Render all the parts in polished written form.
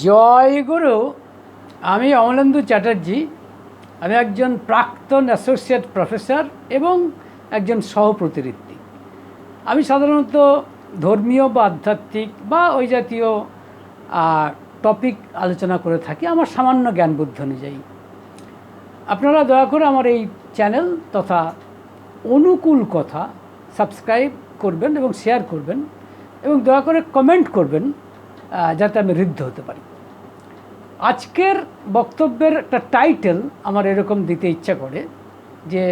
জয় গুরু। আমি অমলেন্দু চ্যাটার্জি। আমি একজন প্রাক্তন অ্যাসোসিয়েট প্রফেসর এবং একজন সহপ্রতিনিধি। আমি সাধারণত ধর্মীয় বা আধ্যাত্মিক বা ওই জাতীয় টপিক আলোচনা করে থাকি আমার সামান্য জ্ঞান বুদ্ধি অনুযায়ী। আপনারা দয়া করে আমার এই চ্যানেল তথা অনুকূল কথা সাবস্ক্রাইব করবেন এবং শেয়ার করবেন এবং দয়া করে কমেন্ট করবেন যাতে আমি ঋদ্ধ হতে পারি। আজকের বক্তব্যের একটা টাইটেল আমার এরকম দিতে ইচ্ছা করে যে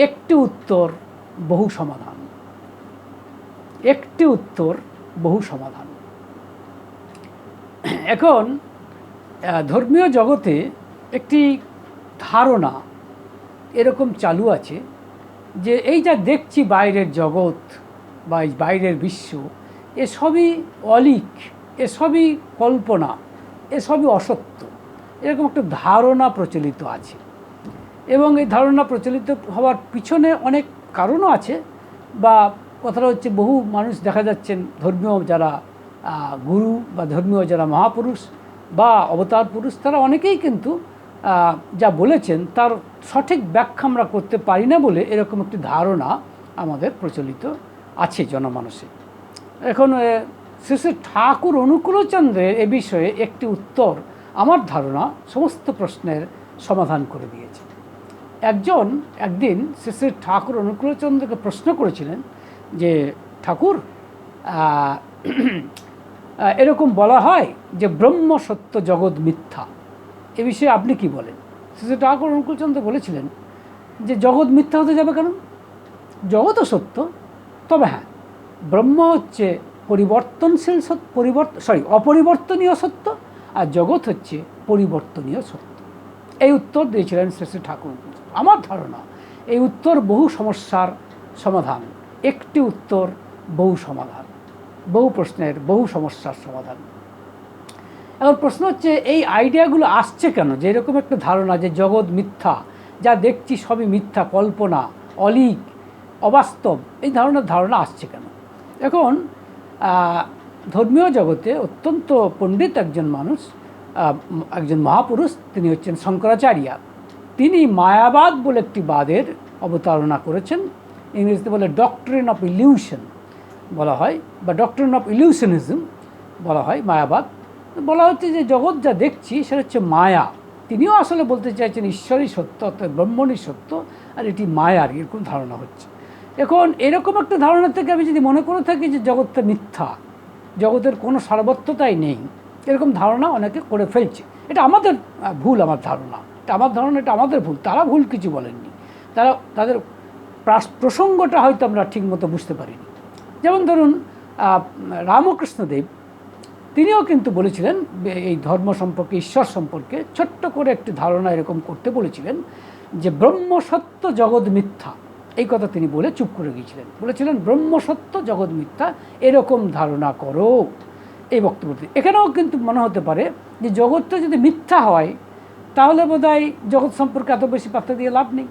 একটি উত্তর বহু সমাধান। একটি উত্তর বহু সমাধান। এখন ধর্মীয় জগতে একটি ধারণা এরকম চালু আছে যে এই যা দেখছি বাইরের জগৎ বা বাইরের বিশ্ব, এসবই অলীক, এসবই কল্পনা, এসবই অসত্য, এরকম একটা ধারণা প্রচলিত আছে। এবং এই ধারণা প্রচলিত হওয়ার পিছনে অনেক কারণও আছে। বা কথাটা হচ্ছে, বহু মানুষ দেখা যাচ্ছেন ধর্মীয় যারা গুরু বা ধর্মীয় যারা মহাপুরুষ বা অবতার পুরুষ, তারা অনেকেই কিন্তু যা বলেছেন তার সঠিক ব্যাখ্যা আমরা করতে পারি না বলে এরকম একটি ধারণা আমাদের প্রচলিত আছে জনমানসে। এখন শ্রী শ্রী ঠাকুর অনুকূলচন্দ্রের এ বিষয়ে একটি উত্তর আমার ধারণা সমস্ত প্রশ্নের সমাধান করে দিয়েছে। একদিন শ্রী শ্রী ঠাকুর অনুকূলচন্দ্রকে প্রশ্ন করেছিলেন যে, ঠাকুর, এরকম বলা হয় যে ব্রহ্ম সত্য জগৎ মিথ্যা, এ বিষয়ে আপনি কি বলেন? শ্রী শ্রী ঠাকুর অনুকূলচন্দ্র বলেছিলেন যে জগৎ মিথ্যা হতে যাবে কেন? জগৎও সত্য, তবে হ্যাঁ, ব্রহ্ম হচ্ছে পরিবর্তনশীল অপরিবর্তনীয় সত্য, আর জগৎ হচ্ছে পরিবর্তনীয় সত্য। এই উত্তর দিয়েছিলেন শ্রী শ্রী ঠাকুর। আমার ধারণা এই উত্তর বহু সমস্যার সমাধান। একটি উত্তর বহু সমাধান, বহু প্রশ্নের বহু সমস্যার সমাধান। এখন প্রশ্ন হচ্ছে, এই আইডিয়াগুলো আসছে কেন? যে এরকম একটা ধারণা যে জগৎ মিথ্যা, যা দেখছি সবই মিথ্যা, কল্পনা, অলীক, অবাস্তব, এই ধারণা আসছে কেন? এখন ধর্মীয় জগতে অত্যন্ত পণ্ডিত একজন মানুষ, একজন মহাপুরুষ, তিনি হচ্ছেন শঙ্করাচার্য। তিনি মায়াবাদ বলে একটি বাদের অবতারণা করেছেন। ইংরেজিতে বলে ডক্ট্রিন অফ ইলিউশন বলা হয়, বা ডক্ট্রিন অফ ইলিউশনিজম বলা হয়। মায়াবাদ বলা হচ্ছে যে জগৎ যা দেখছি সেটা হচ্ছে মায়া। তিনিও আসলে বলতে চাইছেন ঈশ্বরই সত্য, অর্থাৎ ব্রহ্মণই সত্য, আর এটি মায়ার এরকম ধারণা হচ্ছে। এখন এরকম একটা ধারণা থেকে আমি যদি মনে করে থাকি যে জগৎটা মিথ্যা, জগতের কোনো সার্বত্বতাই নেই, এরকম ধারণা অনেকে করে ফেলছে। এটা আমাদের ভুল, আমার ধারণা, এটা আমাদের ভুল। তারা ভুল কিছু বলেননি, তাদের প্রসঙ্গটা হয়তো আমরা ঠিকমতো বুঝতে পারিনি। যেমন ধরুন, রামকৃষ্ণদেব, তিনিও কিন্তু বলেছিলেন এই ধর্ম সম্পর্কে, ঈশ্বর সম্পর্কে ছোট্ট করে একটি ধারণা এরকম করতে বলেছিলেন যে ব্রহ্ম সত্য জগৎ মিথ্যা। এই কথা তিনি বলে চুপ করে গিয়েছিলেন। বলেছিলেন ব্রহ্ম সত্য জগৎ মিথ্যা, এরকম ধারণা করো। এই বক্তব্যটি এখানেও কিন্তু মনে হতে পারে যে জগৎটা যদি মিথ্যা হয় তাহলে বোধহয় জগৎ সম্পর্কে এত বেশি পাত্তা দিয়ে লাভ নেই।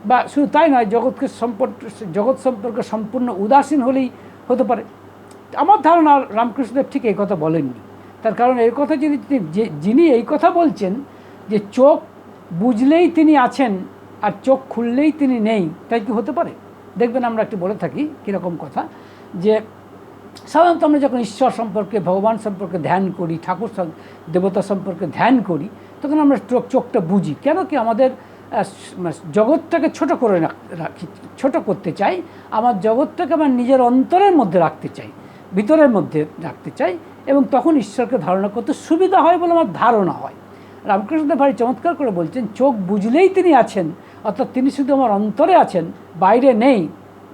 বা শুধু তাই নয়, জগৎ সম্পর্কে সম্পূর্ণ উদাসীন হলেই হতে পারে। আমার ধারণা রামকৃষ্ণদেব ঠিক এই কথা বলেননি। তার কারণ এই কথা যিনি এই কথা বলছেন যে চোখ বুঝলেই তিনি আছেন আর চোখ খুললেই তিনি নেই, তাই কি হতে পারে? দেখবেন আমরা একটু বলে থাকি কীরকম কথা, যে সাধারণত আমরা যখন ঈশ্বর সম্পর্কে, ভগবান সম্পর্কে ধ্যান করি, ঠাকুর দেবতা সম্পর্কে ধ্যান করি, তখন আমরা চোখটা বুঝি। কেন কি আমাদের জগৎটাকে ছোট করতে চাই, আমার জগৎটাকে আমার নিজের অন্তরের মধ্যে রাখতে চাই, ভিতরের মধ্যে রাখতে চাই, এবং তখন ঈশ্বরকে ধারণা করতে সুবিধা হয় বলে আমার ধারণা হয়। রামকৃষ্ণদেব ভারী চমৎকার করে বলছেন, চোখ বুঝলেই তিনি আছেন, অর্থাৎ তিনি শুধু আমার অন্তরে আছেন, বাইরে নেই।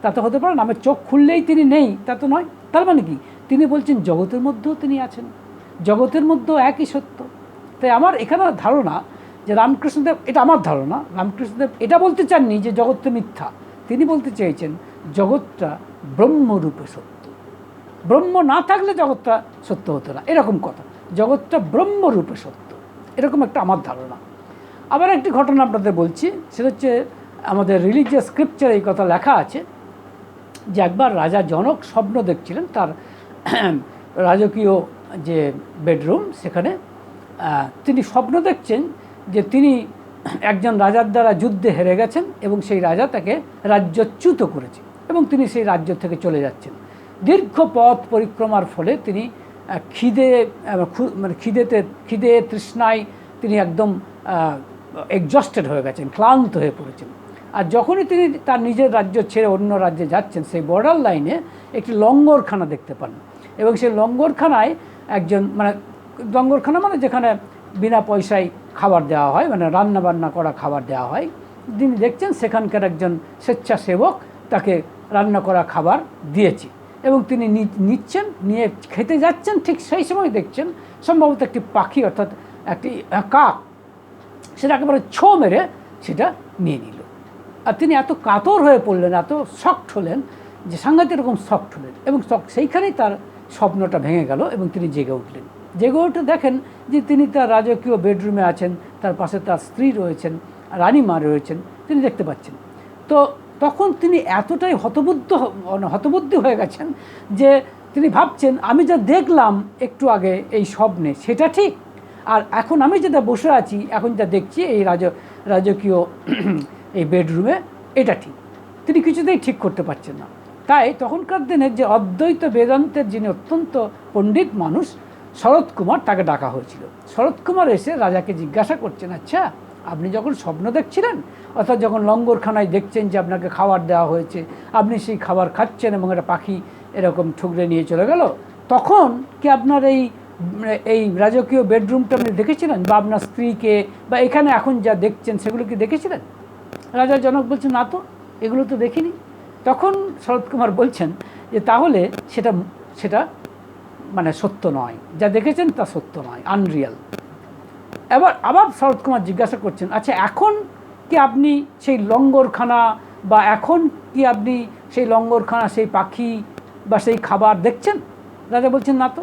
তা তো হতে পারে না। আমার চোখ খুললেই তিনি নেই, তা তো নয়। তার মানে কি? তিনি বলছেন জগতের মধ্যেও তিনি আছেন, জগতের মধ্যেও একই সত্য। তাই আমার এখানে ধারণা যে রামকৃষ্ণদেব, এটা আমার ধারণা, রামকৃষ্ণদেব এটা বলতে চাননি যে জগৎটা মিথ্যা। তিনি বলতে চেয়েছেন জগৎটা ব্রহ্মরূপে সত্য। ব্রহ্ম না থাকলে জগৎটা সত্য হতো না, এরকম কথা। জগৎটা ব্রহ্মরূপে সত্য, এরকম একটা আমার ধারণা। আবার একটি ঘটনা আপনাদের বলছি, সেটা হচ্ছে আমাদের রিলিজিয়াস স্ক্রিপচারে এই কথা লেখা আছে যে একবার রাজা জনক স্বপ্ন দেখছিলেন তার রাজকীয় যে বেডরুম, সেখানে তিনি স্বপ্ন দেখছেন যে তিনি একজন রাজার দ্বারা যুদ্ধে হেরে গেছেন এবং সেই রাজা তাকে রাজ্যচ্যুত করেছে এবং তিনি সেই রাজ্য থেকে চলে যাচ্ছেন। দীর্ঘ পথ পরিক্রমার ফলে তিনি খিদে তৃষ্ণায় তিনি একদম এক্সস্টেড হয়ে গেছেন, ক্লান্ত হয়ে পড়েছেন। আর যখনই তিনি তার নিজের রাজ্য ছেড়ে অন্য রাজ্যে যাচ্ছেন, সেই বর্ডার লাইনে একটি লঙ্গরখানা দেখতে পান এবং সেই লঙ্গরখানায় একজন লঙ্গরখানা যেখানে বিনা পয়সায় খাবার দেওয়া হয়, রান্না বান্না করা খাবার দেওয়া হয়, তিনি দেখছেন সেখানকার একজন স্বেচ্ছাসেবক তাকে রান্না করা খাবার দিয়েছে এবং তিনি নিচ্ছেন, নিয়ে খেতে যাচ্ছেন। ঠিক সেই সময় দেখছেন সম্ভবত একটি পাখি, অর্থাৎ একটি কাক, সেটা একেবারে ছো মেরে সেটা নিয়ে নিল। আর তিনি এত কাতর হয়ে পড়লেন, এত শকড হলেন যে সাংঘাতিক রকম শকড হলেন এবং সেইখানেই তার স্বপ্নটা ভেঙে গেল এবং তিনি জেগে উঠলেন। জেগে উঠে দেখেন যে তিনি তার রাজকীয় বেডরুমে আছেন, তার পাশে তার স্ত্রী রয়েছেন, রানীমা রয়েছেন, তিনি দেখতে পাচ্ছেন। তো তখন তিনি এতটাই হতবুদ্ধি হয়ে গেছেন যে তিনি ভাবছেন, আমি যা দেখলাম একটু আগে এই স্বপ্নে সেটা ঠিক, আর এখন আমি যেটা বসে আছি, এখন যা দেখছি এই রাজকীয় এই বেডরুমে, এটা ঠিক। তিনি কিছুতেই ঠিক করতে পারছেন না। তাই তখনকার দিনের যে অদ্বৈত বেদান্তের যিনি অত্যন্ত পণ্ডিত মানুষ শরৎ কুমার, তাকে ডাকা হয়েছিল। শরৎ কুমার এসে রাজাকে জিজ্ঞাসা করছেন, আচ্ছা আপনি যখন স্বপ্ন দেখছিলেন, অর্থাৎ যখন লঙ্গরখানায় দেখছেন যে আপনাকে খাবার দেওয়া হয়েছে, আপনি সেই খাবার খাচ্ছেন এবং একটা পাখি এরকম ঠুকরে নিয়ে চলে গেল, তখন কি আপনার এই রাজকীয় বেডরুমটা আপনি দেখেছিলেন, বা আপনার স্ত্রীকে, বা এখানে এখন যা দেখছেন সেগুলো কি দেখেছিলেন? রাজা জনক বলছেন, না তো, এগুলো তো দেখিনি। তখন শরৎ কুমার বলছেন যে তাহলে সেটা সত্য নয়, যা দেখেছেন তা সত্য নয়, আনরিয়াল। আবার শরৎ কুমার জিজ্ঞাসা করছেন, আচ্ছা এখন কি আপনি সেই লঙ্গরখানা, বা এখন কি আপনি সেই লঙ্গরখানা, সেই পাখি বা সেই খাবার দেখছেন? রাজা বলছেন, না তো।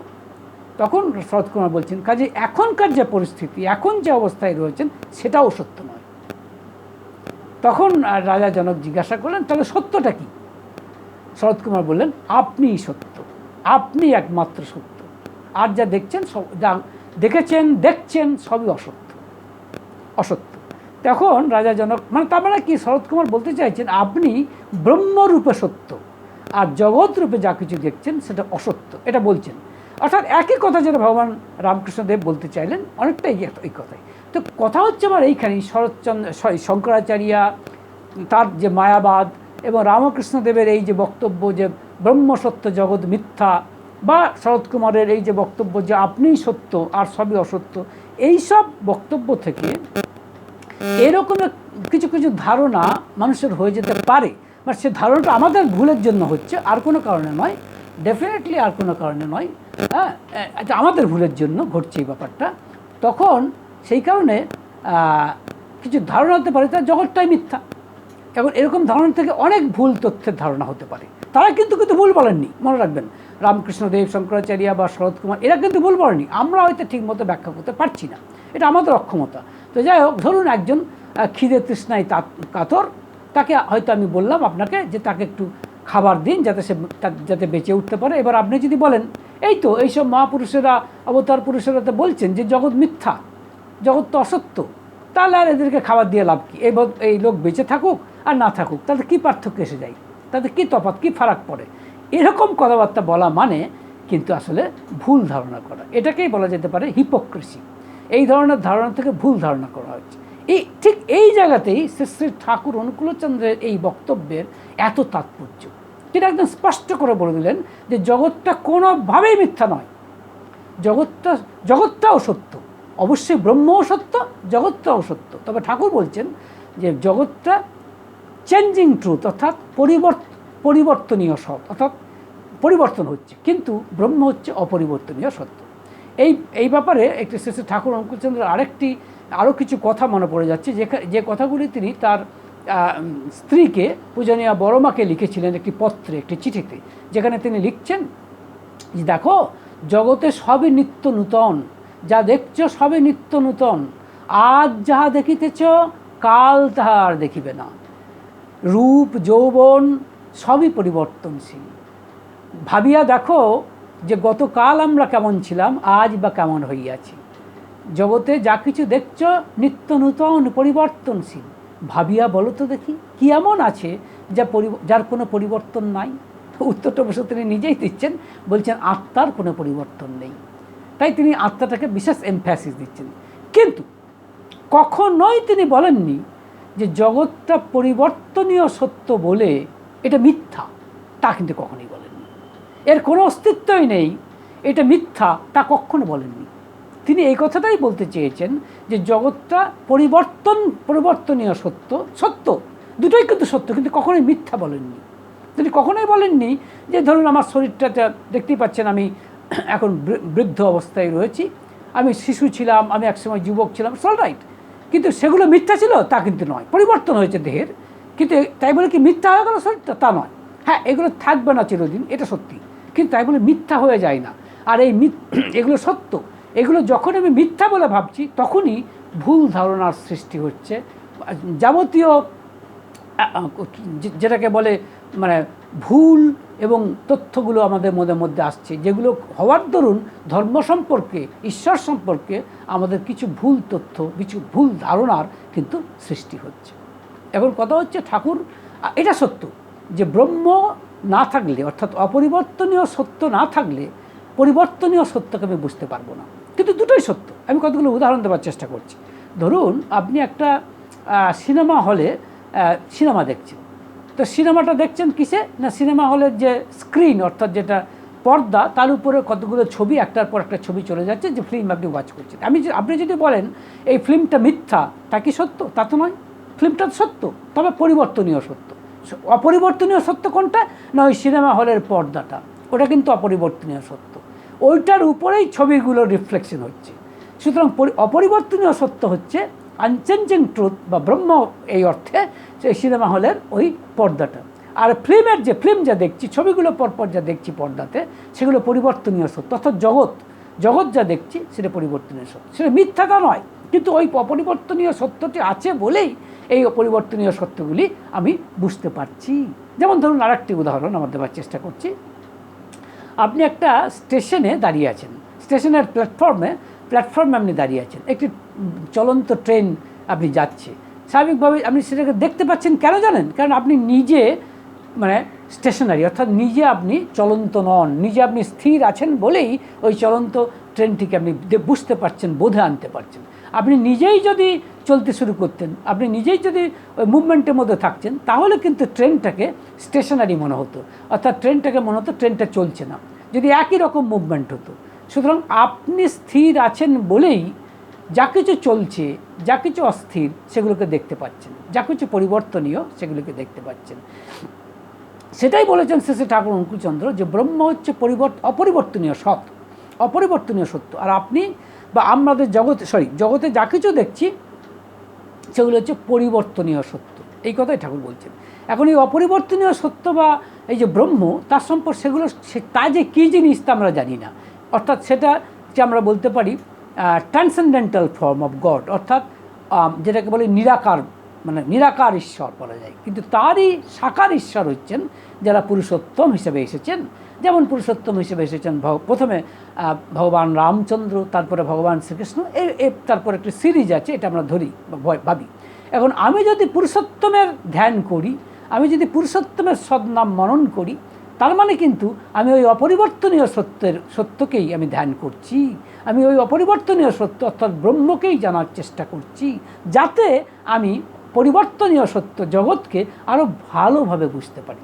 তখন শরৎ কুমার বলছেন, কাজে এখনকার যে পরিস্থিতি, এখন যে অবস্থায় রয়েছেন সেটাও সত্য নয়। তখন রাজা জনক জিজ্ঞাসা করলেন, তাহলে সত্যটা কি? শরৎ কুমার বললেন, আপনিই সত্য, আপনি একমাত্র সত্য, আর যা দেখছেন যা দেখছেন সবই অসত্য। তখন রাজা জনক তার মানে কি, শরৎ কুমার বলতে চাইছেন আপনি ব্রহ্মরূপে সত্য, আর জগৎ রূপে যা কিছু দেখছেন সেটা অসত্য, এটা বলছেন। অর্থাৎ একই কথা যেটা ভগবান রামকৃষ্ণদেব বলতে চাইলেন, অনেকটাই এই কথাই। তো কথা হচ্ছে আমার এইখানেই, শঙ্করাচার্য তার যে মায়াবাদ এবং রামকৃষ্ণদেবের এই যে বক্তব্য যে ব্রহ্মসত্য জগৎ মিথ্যা, বা শরৎ কুমারের এই যে বক্তব্য যে আপনিই সত্য আর সবই অসত্য, এই সব বক্তব্য থেকে এরকম কিছু কিছু ধারণা মানুষের হয়ে যেতে পারে। সে ধারণাটা আমাদের ভুলের জন্য হচ্ছে, আর কোনো কারণে নয়, ডেফিনেটলি আর কোনো কারণে নয়। হ্যাঁ, এটা আমাদের ভুলের জন্য ঘটছে এই ব্যাপারটা। তখন সেই কারণে কিছু ধারণা হতে পারে তার জগৎটাই মিথ্যা। এখন এরকম ধারণা থেকে অনেক ভুল তথ্যের ধারণা হতে পারে। তারা কিন্তু ভুল বলেননি, মনে রাখবেন। রামকৃষ্ণদেব, শঙ্করাচার্য বা শরৎ কুমার এরা কিন্তু ভুল বলেনি, আমরা হয়তো ঠিকমতো ব্যাখ্যা করতে পারছি না, এটা আমাদের অক্ষমতা। তো যাই হোক, ধরুন একজন খিদে তৃষ্ণায় কাতর, তাকে হয়তো আমি বললাম আপনাকে যে তাকে একটু খাবার দিন যাতে বেঁচে উঠতে পারে। এবার আপনি যদি বলেন, এইসব মহাপুরুষেরা, অবতার পুরুষেরা তো বলছেন যে জগৎ মিথ্যা, জগৎ তো অসত্য, তাহলে আর এদেরকে খাবার দিয়ে লাভ কি? এই লোক বেঁচে থাকুক আর না থাকুক, তাদের কী পার্থক্য এসে যায়, তাদের কী তফাৎ, কী ফারাক পড়ে? এরকম কথাবার্তা বলা কিন্তু আসলে ভুল ধারণা করা, এটাকেই বলা যেতে পারে হিপোক্রেসি। এই ধরনের ধারণা থেকে ভুল ধারণা করা হচ্ছে। ঠিক এই জায়গাতেই শ্রী শ্রী ঠাকুর অনুকূলচন্দ্রের এই বক্তব্যের এত তাৎপর্য। তিনি একদম স্পষ্ট করে বলে দিলেন যে জগৎটা কোনোভাবেই মিথ্যা নয়, জগৎটাও সত্য, অবশ্যই ব্রহ্মও সত্য, জগৎটাও সত্য। তবে ঠাকুর বলছেন যে জগৎটা চেঞ্জিং ট্রুথ, অর্থাৎ পরিবর্তনীয় সত্য, অর্থাৎ পরিবর্তন হচ্ছে, কিন্তু ব্রহ্ম হচ্ছে অপরিবর্তনীয় সত্য। এই ব্যাপারে একটি শ্রী শ্রী ঠাকুর অনুকূলচন্দ্রের আরও কিছু কথা মনে পড়ে যাচ্ছে, যে কথাগুলি তিনি তার স্ত্রীকে, পূজনীয়া বড়মাকে লিখেছিলেন একটি পত্রে, একটি চিঠিতে, যেখানে তিনি লিখছেন যে দেখো, জগতে সবই নিত্য নূতন, যা দেখছ সবই নিত্য নূতন, আজ যাহা দেখিতেছ কাল তাহা আর দেখিবে না, রূপ যৌবন সবই পরিবর্তনশীল। ভাবিয়া দেখো, যে গতকাল আমরা কেমন ছিলাম, আজ বা কেমন হইয়াছি। জগতে যা কিছু দেখছ নিত্য নূতন পরিবর্তনশীল, ভাবিয়া বলো তো দেখি কি এমন আছে যার কোনো পরিবর্তন নাই। উত্তরটা অবশ্য তিনি নিজেই দিচ্ছেন, বলছেন আত্মার কোনো পরিবর্তন নেই। তাই তিনি আত্মাটাকে বিশেষ এমফ্যাসিস দিচ্ছেন। কিন্তু কখনোই তিনি বলেননি যে জগৎটা পরিবর্তনীয় সত্য বলে এটা মিথ্যা, তা কিন্তু কখনোই বলেননি। এর কোনো অস্তিত্বই নেই, এটা মিথ্যা, তা কখনো বলেননি। তিনি এই কথাটাই বলতে চেয়েছেন যে জগৎটা পরিবর্তনীয় সত্য দুটোই কিন্তু সত্য, কিন্তু কখনোই মিথ্যা বলেননি। তিনি কখনোই বলেননি যে ধরুন আমার শরীরটা দেখতেই পাচ্ছেন, আমি এখন বৃদ্ধ অবস্থায় রয়েছি, আমি শিশু ছিলাম, আমি একসময় যুবক ছিলাম, অল রাইট, কিন্তু সেগুলো মিথ্যা ছিল তা কিন্তু নয়। পরিবর্তন হয়েছে দেহের, কিন্তু তাই বলে কি মিথ্যা হয়ে গেল শরীরটা, তা নয়। হ্যাঁ, এগুলো থাকবে না চিরদিন, এটা সত্যি, কিন্তু তাই বলে মিথ্যা হয়ে যায় না। আর এগুলো সত্য, এগুলো যখন আমি মিথ্যা বলে ভাবছি তখনই ভুল ধারণার সৃষ্টি হচ্ছে। যাবতীয় যেটাকে বলে মানে ভুল এবং তথ্যগুলো আমাদের মধ্যে আসছে, যেগুলো হওয়ার দরুন ধর্ম সম্পর্কে, ঈশ্বর সম্পর্কে আমাদের কিছু ভুল তথ্য, কিছু ভুল ধারণার কিন্তু সৃষ্টি হচ্ছে। এখন কথা হচ্ছে, ঠাকুর এটা সত্য যে ব্রহ্ম না থাকলে, অর্থাৎ অপরিবর্তনীয় সত্য না থাকলে পরিবর্তনীয় সত্যকে আমি বুঝতে পারবো না। কিন্তু দুটোই সত্য। আমি কতগুলো উদাহরণ দেওয়ার চেষ্টা করছি। ধরুন আপনি একটা সিনেমা হলে সিনেমা দেখছেন, তো সিনেমাটা দেখছেন কিসে না, সিনেমা হলের যে স্ক্রিন, অর্থাৎ যেটা পর্দা, তার উপরে কতগুলো ছবি, একটার পর একটা ছবি চলে যাচ্ছে, যে ফিল্ম আপনি ওয়াচ করছেন। আপনি যদি বলেন এই ফিল্মটা মিথ্যা, তা কি সত্য? তা তো নয়, ফিল্মটা সত্য, তবে পরিবর্তনীয় সত্য। অপরিবর্তনীয় সত্য কোনটা না, ওই সিনেমা হলের পর্দাটা, ওটা কিন্তু অপরিবর্তনীয় সত্য, ওইটার উপরেই ছবিগুলো রিফ্লেকশন হচ্ছে। সুতরাং অপরিবর্তনীয় সত্য হচ্ছে আনচেঞ্জিং ট্রুথ বা ব্রহ্ম, এই অর্থে সেই সিনেমা হলের ওই পর্দাটা। আর ফিল্ম যা দেখছি, ছবিগুলো পরপর যা দেখছি পর্দাতে, সেগুলো পরিবর্তনীয় সত্য, অর্থাৎ জগৎ যা দেখছি সেটা পরিবর্তনীয় সত্য, সেটা মিথ্যাটা নয়। কিন্তু ওই অপরিবর্তনীয় সত্যটি আছে বলেই এই অপরিবর্তনীয় সত্যগুলি আমি বুঝতে পারছি। যেমন ধরুন আরেকটি উদাহরণ আমার দেওয়ার চেষ্টা করছি। আপনি একটা স্টেশনে দাঁড়িয়ে আছেন, স্টেশনের প্ল্যাটফর্মে আপনি দাঁড়িয়ে আছেন, একটি চলন্ত ট্রেন আপনি যাচ্ছে, স্বাভাবিকভাবে আপনি সেটাকে দেখতে পাচ্ছেন। কেন জানেন? কারণ আপনি নিজে মানে স্টেশনারি, অর্থাৎ নিজে আপনি চলন্ত নন, নিজে আপনি স্থির আছেন বলেই ওই চলন্ত ট্রেনটিকে আপনি বুঝতে পারছেন, বোধে আনতে পারছেন। আপনি নিজেই যদি চলতে শুরু করতেন, আপনি নিজেই যদি ওই মুভমেন্টের মধ্যে থাকছেন, তাহলে কিন্তু ট্রেনটাকে স্টেশনারি মনে হতো, অর্থাৎ ট্রেনটাকে মনে হতো ট্রেনটা চলছে না, যদি একই রকম মুভমেন্ট হতো। সুতরাং আপনি স্থির আছেন বলেই যা কিছু চলছে, যা কিছু অস্থির, সেগুলোকে দেখতে পাচ্ছেন, যা কিছু পরিবর্তনীয় সেগুলোকে দেখতে পাচ্ছেন। সেটাই বলেছেন শেষে ঠাকুর অনুকূলচন্দ্র, যে ব্রহ্ম হচ্ছে অপরিবর্তনীয় সত্য। আর আপনি বা আমাদের জগতে যা কিছু দেখছি সেগুলো হচ্ছে পরিবর্তনীয় সত্য, এই কথাই ঠাকুর বলছেন। এখন এই অপরিবর্তনীয় সত্য বা এই যে ব্রহ্ম, তার সম্পর্কে সেগুলো তা যে কী জিনিস তা আমরা জানি না। অর্থাৎ সেটা যে আমরা বলতে পারি ট্রান্সেন্ডেন্টাল ফর্ম অফ গড, অর্থাৎ যেটাকে বলে নিরাকার ঈশ্বর বলা যায়। কিন্তু তারই সাকার ঈশ্বর হচ্ছেন যারা পুরুষোত্তম হিসেবে এসেছেন। যেমন পুরুষোত্তম হিসেবে এসেছেন প্রথমে ভগবান রামচন্দ্র, তারপরে ভগবান শ্রীকৃষ্ণ, তারপর একটি সিরিজ আছে, এটা আমরা ধরি ভাবি। এখন আমি যদি পুরুষোত্তমের ধ্যান করি, আমি যদি পুরুষোত্তমের সদ্নাম মনন করি, তার মানে কিন্তু আমি ওই অপরিবর্তনীয় সত্যকেই আমি ধ্যান করছি, আমি ওই অপরিবর্তনীয় সত্য অর্থাৎ ব্রহ্মকেই জানার চেষ্টা করছি, যাতে আমি পরিবর্তনীয় সত্য জগৎকে আরও ভালোভাবে বুঝতে পারি।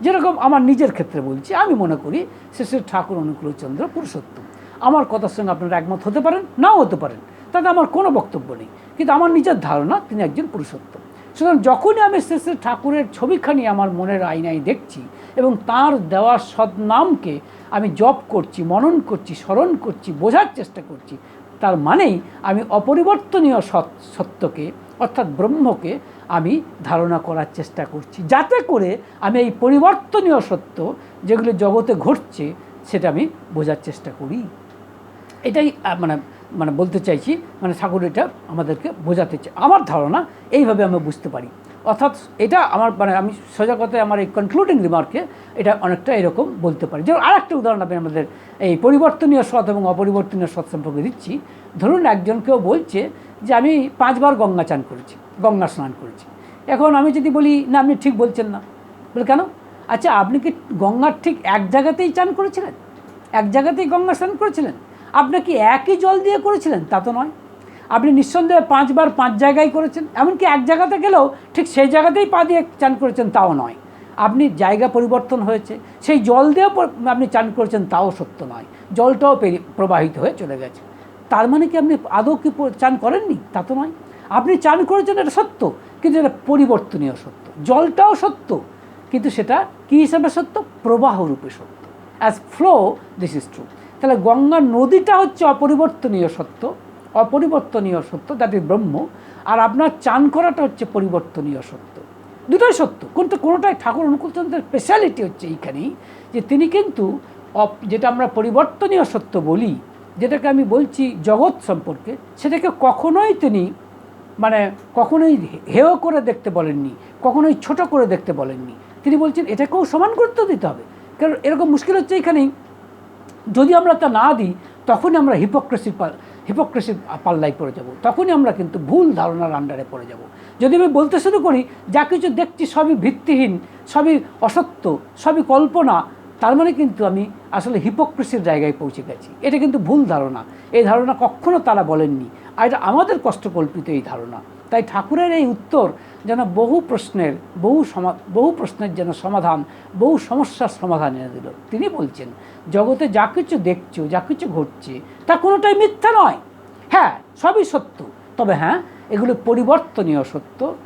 যেরকম আমার নিজের ক্ষেত্রে বলছি, আমি মনে করি শ্রী ঠাকুর অনুকূলচন্দ্র পুরুষোত্তম। আমার কথার সঙ্গে আপনারা একমত হতে পারেন, নাও হতে পারেন, তাতে আমার কোনো বক্তব্য নেই, কিন্তু আমার নিজের ধারণা তিনি একজন পুরুষোত্তম। সুতরাং যখনই আমি শ্রী ঠাকুরের ছবিখানি আমার মনের আয়নায় দেখছি এবং তার দেওয়া সদ্নামকে আমি জপ করছি, মনন করছি, স্মরণ করছি, বোঝার চেষ্টা করছি, তার মানেই আমি অপরিবর্তনীয় সত্যকে অর্থাৎ ব্রহ্মকে আমি ধারণা করার চেষ্টা করছি, যাতে করে আমি এই পরিবর্তনীয় সত্য যেগুলো জগতে ঘটছে সেটা আমি বোঝার চেষ্টা করি। এটাই বলতে চাইছি, ঠাকুর এটা আমাদেরকে বোঝাতে চাই। আমার ধারণা এইভাবে আমরা বুঝতে পারি। অর্থাৎ এটা আমার মানে আমি সোজা কথায় আমার এই কনক্লুডিং রিমার্কে এটা অনেকটা এরকম বলতে পারি। যেমন আরেকটা উদাহরণ আমি আমাদের এই পরিবর্তনীয় সৎ এবং অপরিবর্তনীয় সৎ সম্পর্কে দিচ্ছি। ধরুন একজন কেউ বলছে যে আমি 5 বার গঙ্গা চান করেছি, গঙ্গা স্নান করেছি। এখন আমি যদি বলি না আপনি ঠিক বলছেন না, বলে কেন? আচ্ছা আপনি কি গঙ্গার ঠিক এক জায়গাতেই চান করেছিলেন? এক জায়গাতেই গঙ্গা স্নান করেছিলেন? আপনি কি একই জল দিয়ে করেছিলেন? তা তো নয়। আপনি নিঃসন্দেহে 5 বার 5 জায়গায় করেছেন, এমনকি এক জায়গাতে গেলেও ঠিক সেই জায়গাতেই পা দিয়ে চান করেছেন, তাও নয়। আপনি জায়গা পরিবর্তন হয়েছে, সেই জল দিয়েও আপনি চান করেছেন, তাও সত্য নয়। জলটাও প্রবাহিত হয়ে চলে গেছে। তার মানে কি আপনি আদৌ কি চান করেননি? তা তো নয়। আপনি চান করেছেন, এটা সত্য, কিন্তু এটা পরিবর্তনীয় সত্য। জলটাও সত্য, কিন্তু সেটা কী হিসাবে সত্য? প্রবাহ রূপে সত্য। As flow this is true. তাহলে গঙ্গা নদীটা হচ্ছে অপরিবর্তনীয় সত্য, অপরিবর্তনীয় সত্য, দ্যাট ইজ ব্রহ্ম। আর আপনার চান করাটা হচ্ছে পরিবর্তনীয় সত্য। দুটোই সত্য, কিন্তু কোনোটাই ঠাকুর অনুকূলচন্দ্রের স্পেশালিটি হচ্ছে এইখানেই যে তিনি কিন্তু যেটা আমরা পরিবর্তনীয় সত্য বলি, যেটাকে আমি বলছি জগৎ সম্পর্কে, সেটাকে কখনোই তিনি মানে কখনোই হেয় করে দেখতে বলেননি, কখনোই ছোট করে দেখতে বলেননি। তিনি বলছেন এটাকেও সমান গুরুত্ব দিতে হবে। কারণ এরকম মুশকিল হচ্ছে এইখানেই, যদি আমরা তা না দিই তখনই আমরা হিপোক্রেসির পাল্লায় পড়ে যাব, তখনই আমরা কিন্তু ভুল ধারণার আন্ডারে পড়ে যাব। যদি আমি বলতে শুরু করি যা কিছু দেখছি সবই ভিত্তিহীন, সবই অসত্য, সবই কল্পনা, তার মানে কিন্তু আমি আসলে হিপোক্রেসির জায়গায় পৌঁছে গেছি। এটা কিন্তু ভুল ধারণা। এই ধারণা কখনো তারা বলেননি, আর এটা আমাদের কষ্টকল্পিত এই ধারণা। তাই ঠাকুরের এই উত্তর যেন বহু প্রশ্নের যেন সমাধান, বহু সমস্যার সমাধান এনে দিল। তিনি বলছেন জগতে যা কিছু দেখছো, যা কিছু ঘটছে, তা কোনোটাই মিথ্যা নয়। হ্যাঁ, সবই সত্য, তবে হ্যাঁ এগুলো পরিবর্তনীয় সত্য।